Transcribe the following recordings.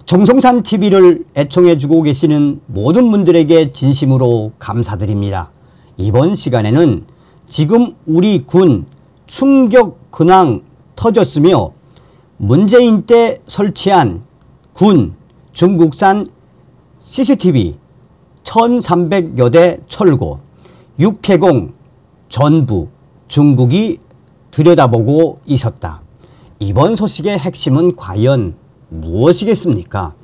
정성산 TV를 애청해주고 계시는 모든 분들에게 진심으로 감사드립니다. 이번 시간에는 지금 우리 군 충격 근황 터졌으며 문재인 때 설치한 군 중국산 CCTV 1300여 대 철거, 육해공 전부 중국이 들여다보고 있었다. 이번 소식의 핵심은 과연 무엇이겠습니까?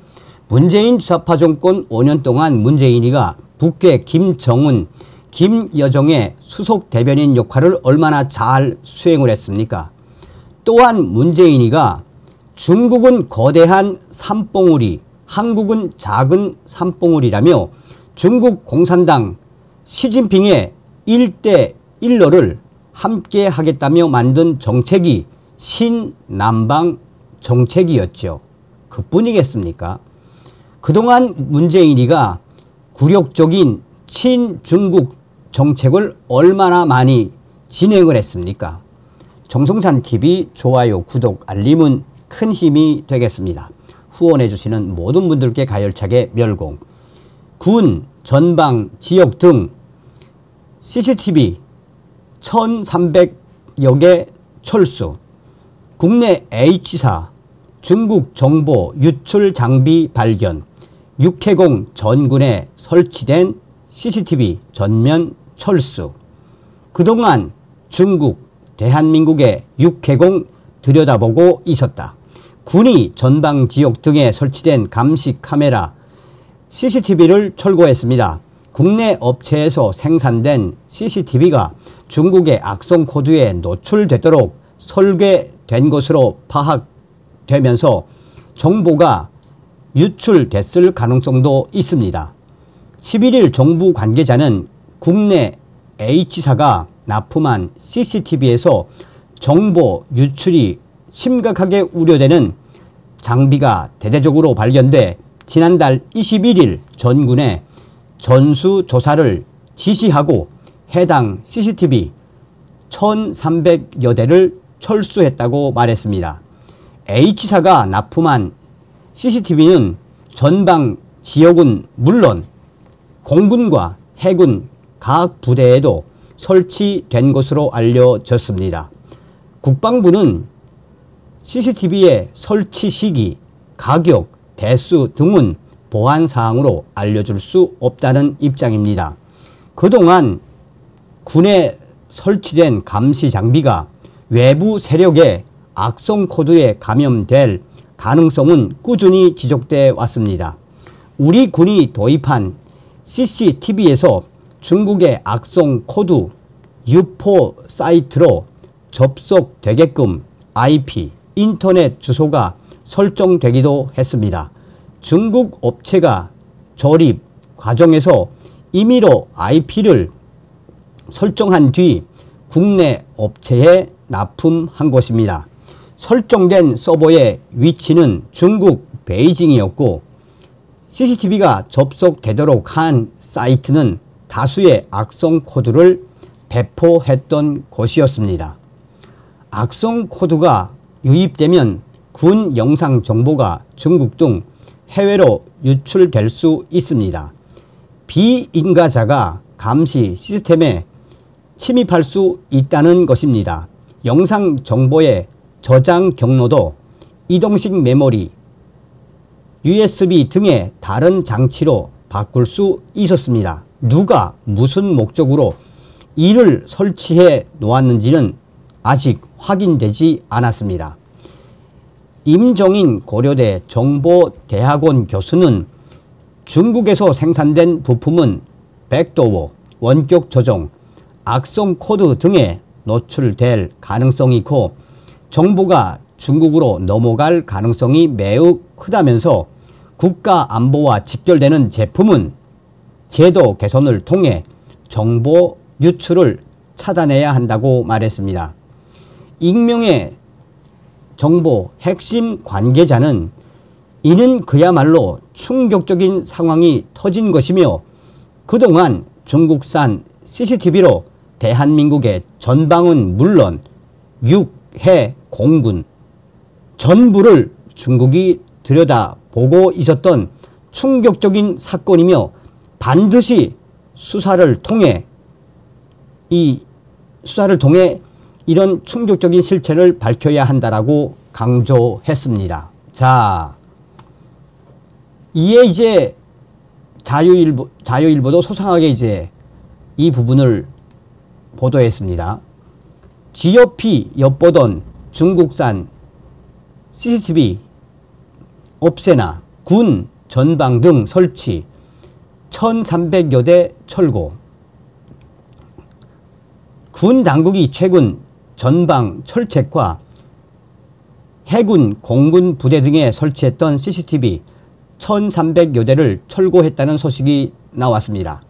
문재인 좌파 정권 5년 동안 문재인이가 북괴 김정은, 김여정의 수석 대변인 역할을 얼마나 잘 수행을 했습니까? 또한 문재인이가 중국은 거대한 산봉우리, 한국은 작은 산봉우리라며 중국 공산당 시진핑의 1대1로를 함께 하겠다며 만든 정책이 신남방 정책이었죠. 그뿐이겠습니까? 그동안 문재인이가 굴욕적인 친중국 정책을 얼마나 많이 진행을 했습니까? 정성산TV 좋아요, 구독, 알림은 큰 힘이 되겠습니다. 후원해 주시는 모든 분들께 가열차게 멸공. 군, 전방, 지역 등 CCTV 1300여 개 철수, 국내 H사 중국 정보 유출 장비 발견, 육해공 전군에 설치된 CCTV 전면 철수. 그동안 중국, 대한민국의 육해공 들여다보고 있었다. 군이 전방 지역 등에 설치된 감시 카메라 CCTV를 철거했습니다. 국내 업체에서 생산된 CCTV가 중국의 악성 코드에 노출되도록 설계된 것으로 파악되면서 정보가 유출됐을 가능성도 있습니다. 11일 정부 관계자는 국내 H사가 납품한 CCTV에서 정보 유출이 심각하게 우려되는 장비가 대대적으로 발견돼 지난달 21일 전군에 전수조사를 지시하고 해당 CCTV 1300여 대를 철수했다고 말했습니다. H사가 납품한 CCTV는 전방 지역은 물론 공군과 해군 각 부대에도 설치된 것으로 알려졌습니다. 국방부는 CCTV의 설치 시기, 가격, 대수 등은 보안사항으로 알려줄 수 없다는 입장입니다. 그동안 군에 설치된 감시 장비가 외부 세력의 악성 코드에 감염될 가능성은 꾸준히 지적돼 왔습니다. 우리 군이 도입한 CCTV에서 중국의 악성 코드 유포 사이트로 접속되게끔 IP, 인터넷 주소가 설정되기도 했습니다. 중국 업체가 조립 과정에서 임의로 IP를 설정한 뒤 국내 업체에 납품한 것입니다. 설정된 서버의 위치는 중국 베이징이었고 CCTV가 접속되도록 한 사이트는 다수의 악성 코드를 배포했던 곳이었습니다. 악성 코드가 유입되면 군 영상 정보가 중국 등 해외로 유출될 수 있습니다. 비인가자가 감시 시스템에 침입할 수 있다는 것입니다. 영상 정보의 저장 경로도 이동식 메모리, USB 등의 다른 장치로 바꿀 수 있었습니다. 누가 무슨 목적으로 이를 설치해 놓았는지는 아직 확인되지 않았습니다. 임정인 고려대 정보대학원 교수는 중국에서 생산된 부품은 백도어, 원격 조정, 악성 코드 등에 노출될 가능성이 있고 정보가 중국으로 넘어갈 가능성이 매우 크다면서 국가 안보와 직결되는 제품은 제도 개선을 통해 정보 유출을 차단해야 한다고 말했습니다. 익명의 정보 핵심 관계자는 이는 그야말로 충격적인 상황이 터진 것이며 그동안 중국산 CCTV로 대한민국의 전방은 물론 육, 해, 공군 전부를 중국이 들여다보고 있었던 충격적인 사건이며 반드시 수사를 통해 이런 충격적인 실체를 밝혀야 한다라고 강조했습니다. 자, 이에 이제 자유일보도 소상하게 이제 이 부분을 보도했습니다. GOP 엿보던 중국산 CCTV 없애나 군 전방 등 설치 1300여 대 철거. 군 당국이 최근 전방 철책과 해군 공군 부대 등에 설치했던 CCTV 1300여 대를 철거했다는 소식이 나왔습니다.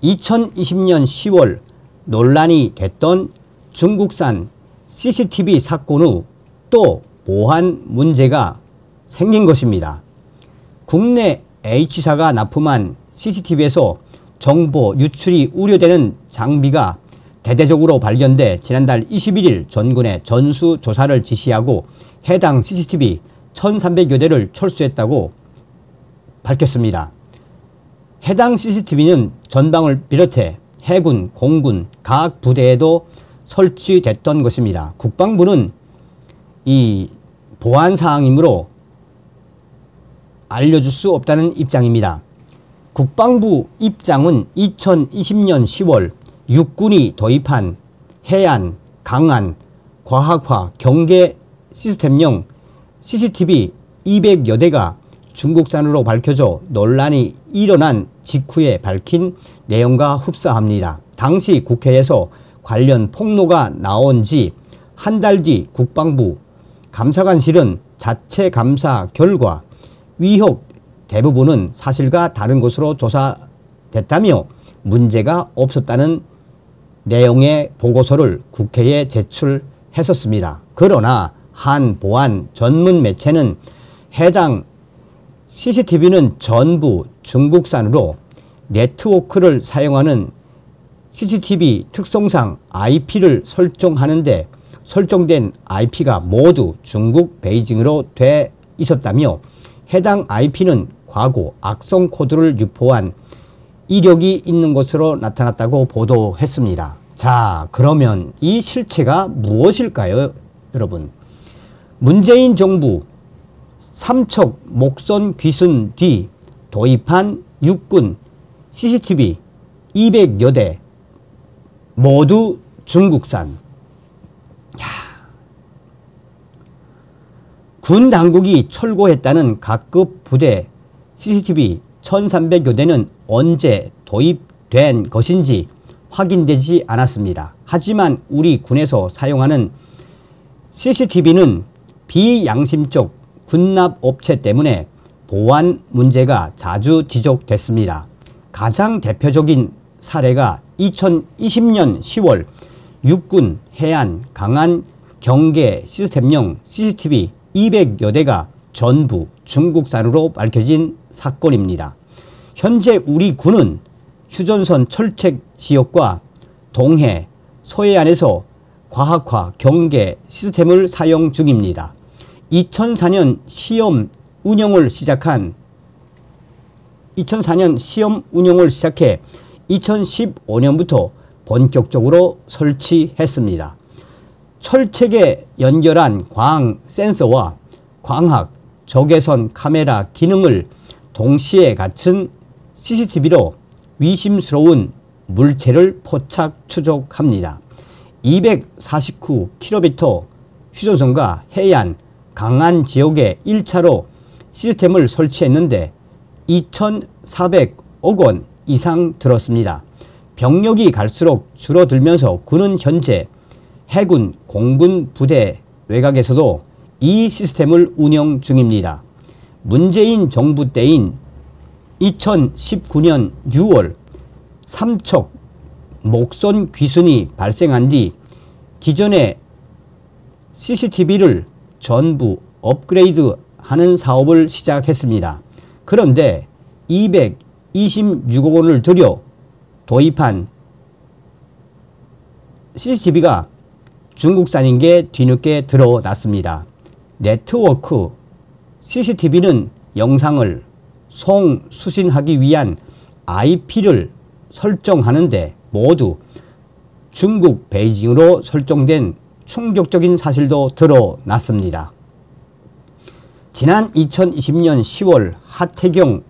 2020년 10월 논란이 됐던 중국산 CCTV 사건 후 또 보안 문제가 생긴 것입니다. 국내 H사가 납품한 CCTV에서 정보 유출이 우려되는 장비가 대대적으로 발견돼 지난달 21일 전군에 전수조사를 지시하고 해당 CCTV 1300여 대를 철수했다고 밝혔습니다. 해당 CCTV는 전방을 비롯해 해군, 공군, 각 부대에도 설치됐던 것입니다. 국방부는 이 보안사항이므로 알려줄 수 없다는 입장입니다. 국방부 입장은 2020년 10월 육군이 도입한 해안, 강안, 과학화, 경계 시스템용 CCTV 200여 대가 중국산으로 밝혀져 논란이 일어난 직후에 밝힌 내용과 흡사합니다. 당시 국회에서 관련 폭로가 나온 지 한 달 뒤 국방부 감사관실은 자체 감사 결과 위협 대부분은 사실과 다른 것으로 조사됐다며 문제가 없었다는 내용의 보고서를 국회에 제출했었습니다. 그러나 한 보안 전문 매체는 해당 CCTV는 전부 중국산으로 네트워크를 사용하는 CCTV 특성상 IP를 설정하는데 설정된 IP가 모두 중국 베이징으로 돼 있었다며 해당 IP는 과거 악성 코드를 유포한 이력이 있는 것으로 나타났다고 보도했습니다. 자, 그러면 이 실체가 무엇일까요, 여러분? 문재인 정부 삼척 목선 귀순 뒤 도입한 육군 CCTV 200여 대 모두 중국산. 군 당국이 철거했다는 각급 부대 CCTV 1300여 대는 언제 도입된 것인지 확인되지 않았습니다. 하지만 우리 군에서 사용하는 CCTV는 비양심적 군납업체 때문에 보안 문제가 자주 지적됐습니다. 가장 대표적인 사례가 2020년 10월 육군, 해안, 강안, 경계 시스템용 CCTV 200여 대가 전부 중국산으로 밝혀진 사건입니다. 현재 우리 군은 휴전선 철책 지역과 동해, 서해안에서 과학화 경계 시스템을 사용 중입니다. 2004년 시험 운영을 시작해 2015년부터 본격적으로 설치했습니다. 철책에 연결한 광 센서와 광학, 적외선 카메라 기능을 동시에 갖춘 CCTV로 위심스러운 물체를 포착 추적합니다. 249km 휴전선과 해안, 강안 지역에 1차로 시스템을 설치했는데 2,400억 원 이상 들었습니다. 병력이 갈수록 줄어들면서 군은 현재 해군, 공군 부대 외곽에서도 이 시스템을 운영 중입니다. 문재인 정부 때인 2019년 6월 삼척 목선 귀순이 발생한 뒤 기존의 CCTV를 전부 업그레이드하는 사업을 시작했습니다. 그런데 226억 원을 들여 도입한 CCTV가 중국산인 게 뒤늦게 드러났습니다. 네트워크 CCTV는 영상을 송수신하기 위한 IP를 설정하는데 모두 중국 베이징으로 설정된 충격적인 사실도 드러났습니다. 지난 2020년 10월 하태경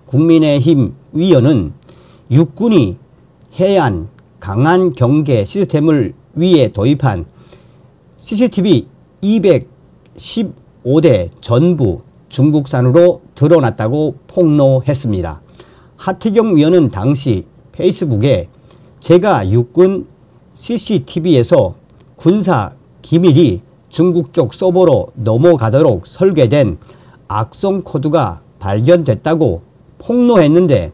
국민의힘 위원은 육군이 해안 강한 경계 시스템을 위해 도입한 CCTV 215대 전부 중국산으로 드러났다고 폭로했습니다. 하태경 위원은 당시 페이스북에 제가 육군 CCTV에서 군사 기밀이 중국 쪽 서버로 넘어가도록 설계된 악성 코드가 발견됐다고 폭로했는데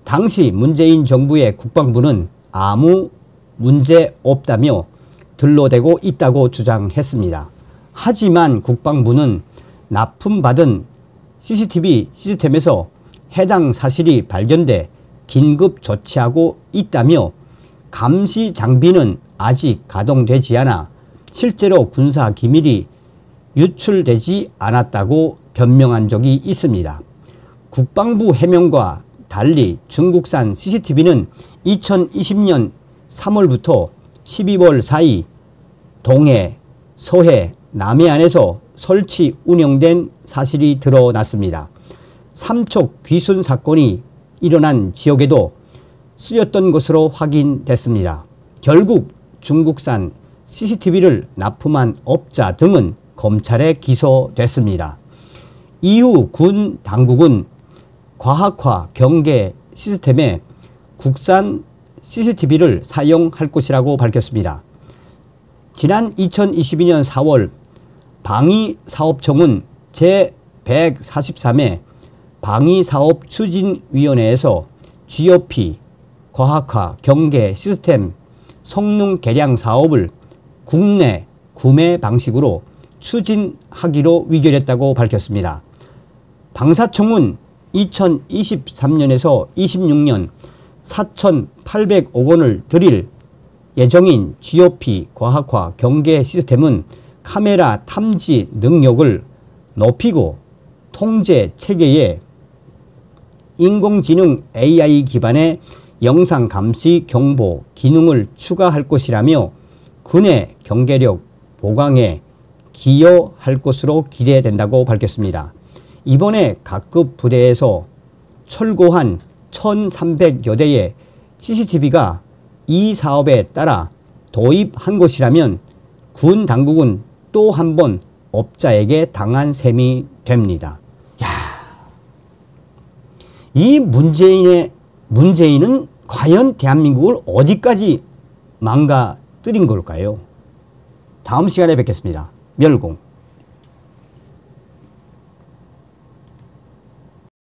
당시 문재인 정부의 국방부는 아무 문제 없다며 들러대고 있다고 주장했습니다. 하지만 국방부는 납품받은 CCTV 시스템에서 해당 사실이 발견돼 긴급 조치하고 있다며 감시 장비는 아직 가동되지 않아 실제로 군사 기밀이 유출되지 않았다고 변명한 적이 있습니다. 국방부 해명과 달리 중국산 CCTV는 2020년 3월부터 12월 사이 동해, 서해, 남해안에서 설치 운영된 사실이 드러났습니다. 삼척 귀순 사건이 일어난 지역에도 쓰였던 것으로 확인됐습니다. 결국 중국산 CCTV를 납품한 업자 등은 검찰에 기소됐습니다. 이후 군 당국은 과학화 경계 시스템에 국산 CCTV를 사용할 것이라고 밝혔습니다. 지난 2022년 4월 방위사업청은 제143회 방위사업추진위원회에서 GOP 과학화 경계 시스템 성능 개량 사업을 국내 구매 방식으로 추진하기로 의결했다고 밝혔습니다. 방사청은 2023년에서 26년 4,800억 원을 들일 예정인 GOP 과학화 경계 시스템은 카메라 탐지 능력을 높이고 통제 체계에 인공지능 AI 기반의 영상 감시 경보 기능을 추가할 것이라며 군의 경계력 보강에 기여할 것으로 기대된다고 밝혔습니다. 이번에 각급 부대에서 철거한 1,300여 대의 CCTV가 이 사업에 따라 도입한 것이라면 군 당국은 또 한 번 업자에게 당한 셈이 됩니다. 야, 이 문재인은 과연 대한민국을 어디까지 망가뜨린 걸까요? 다음 시간에 뵙겠습니다. 멸공.